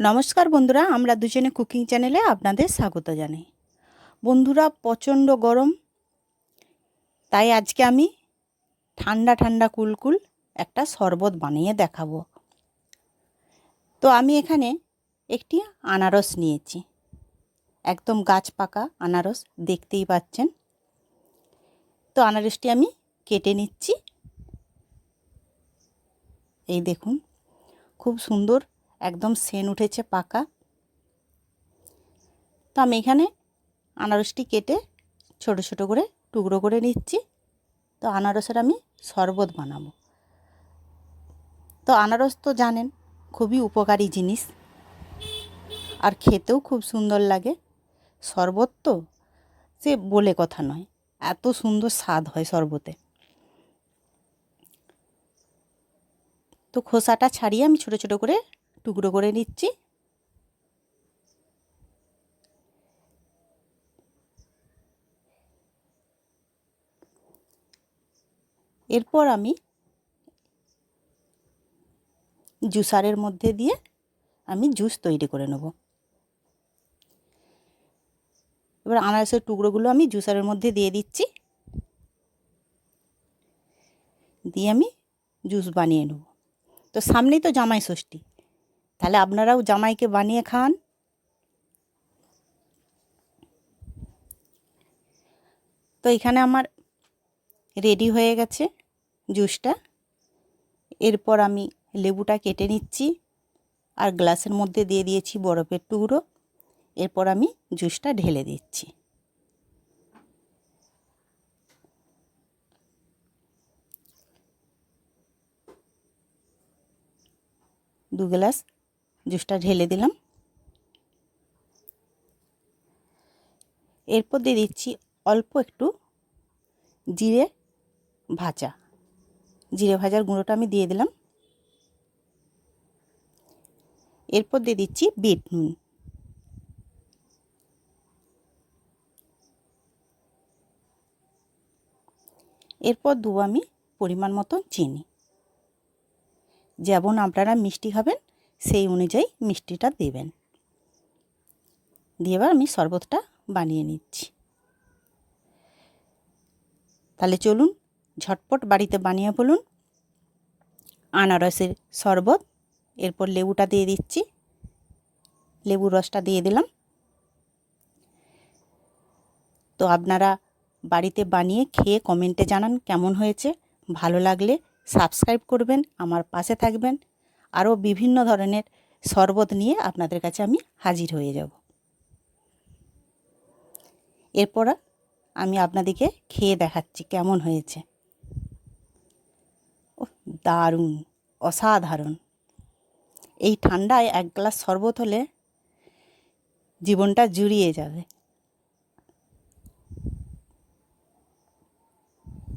নমস্কার বন্ধুরা, আমরা দুজনে কুকিং চ্যানেলে আপনাদের স্বাগত জানাই। বন্ধুরা, প্রচণ্ড গরম, তাই আজকে আমি ঠান্ডা ঠান্ডা কুলকুল একটা শরবত বানিয়ে দেখাবো। তো আমি এখানে একটি আনারস নিয়েছি, একদম গাছ পাকা আনারস, দেখতেই পাচ্ছেন। তো আনারসটি আমি কেটে নিচ্ছি। এই দেখুন, খুব সুন্দর একদম সেন উঠেছে পাকা। তো আমি এখানে আনারসটি কেটে ছোট ছোট করে টুকরো করে নিচ্ছি। তো আনারসের আমি শরবত বানাবো। তো আনারস তো জানেন খুবই উপকারী জিনিস, আর খেতেও খুব সুন্দর লাগে। শরবত তো সে বলে কথা নয়, এত সুন্দর স্বাদ হয় শরবতে। তো খোসাটা ছাড়িয়ে আমি ছোট ছোট করে টুকরো করে নিচ্ছি। এরপর আমি জুসারের মধ্যে দিয়ে আমি জুস তৈরি করে নেব। এবার আনারসের টুকরোগুলো আমি জুসারের মধ্যে দিয়ে দিচ্ছি, দিয়ে আমি জুস বানিয়ে নেব। তো সামনেই তো জামাই ষষ্ঠী, তাহলে আপনারাও জামাইকে বানিয়ে খান। তো এখানে আমার রেডি হয়ে গেছে জুসটা। এরপর আমি লেবুটা কেটে নিচ্ছি আর গ্লাসের মধ্যে দিয়ে দিয়েছি বরফের টুকরো। এরপর আমি জুসটা ঢেলে দিচ্ছি। দু গ্লাস জুসটা ঢেলে দিলাম। এরপর দিয়ে দিচ্ছি অল্প একটু জিরে ভাজা, জিরে ভাজার গুঁড়োটা আমি দিয়ে দিলাম। এরপর দিয়ে দিচ্ছি বিট নুন। এরপর দেবো আমি পরিমাণ মতো চিনি। যেমন আপনারা মিষ্টি খাবেন সেই অনুযায়ী মিষ্টিটা দেবেন। দিয়ে এবার আমি শরবতটা বানিয়ে নিচ্ছি। তাহলে চলুন ঝটপট বাড়িতে বানিয়ে ফেলুন আনারসের শরবত। এরপর লেবুটা দিয়ে দিচ্ছি, লেবুর রসটা দিয়ে দিলাম। তো আপনারা বাড়িতে বানিয়ে খেয়ে কমেন্টে জানান কেমন হয়েছে। ভালো লাগলে সাবস্ক্রাইব করবেন, আমার পাশে থাকবেন। আরও বিভিন্ন ধরনের শরবত নিয়ে আপনাদের কাছে আমি হাজির হয়ে যাব। এরপর আমি আপনাদেরকে খেয়ে দেখাচ্ছি কেমন হয়েছে। ও, দারুণ, অসাধারণ। এই ঠান্ডায় এক গ্লাস শরবত হলে জীবনটা জুড়িয়ে যাবে।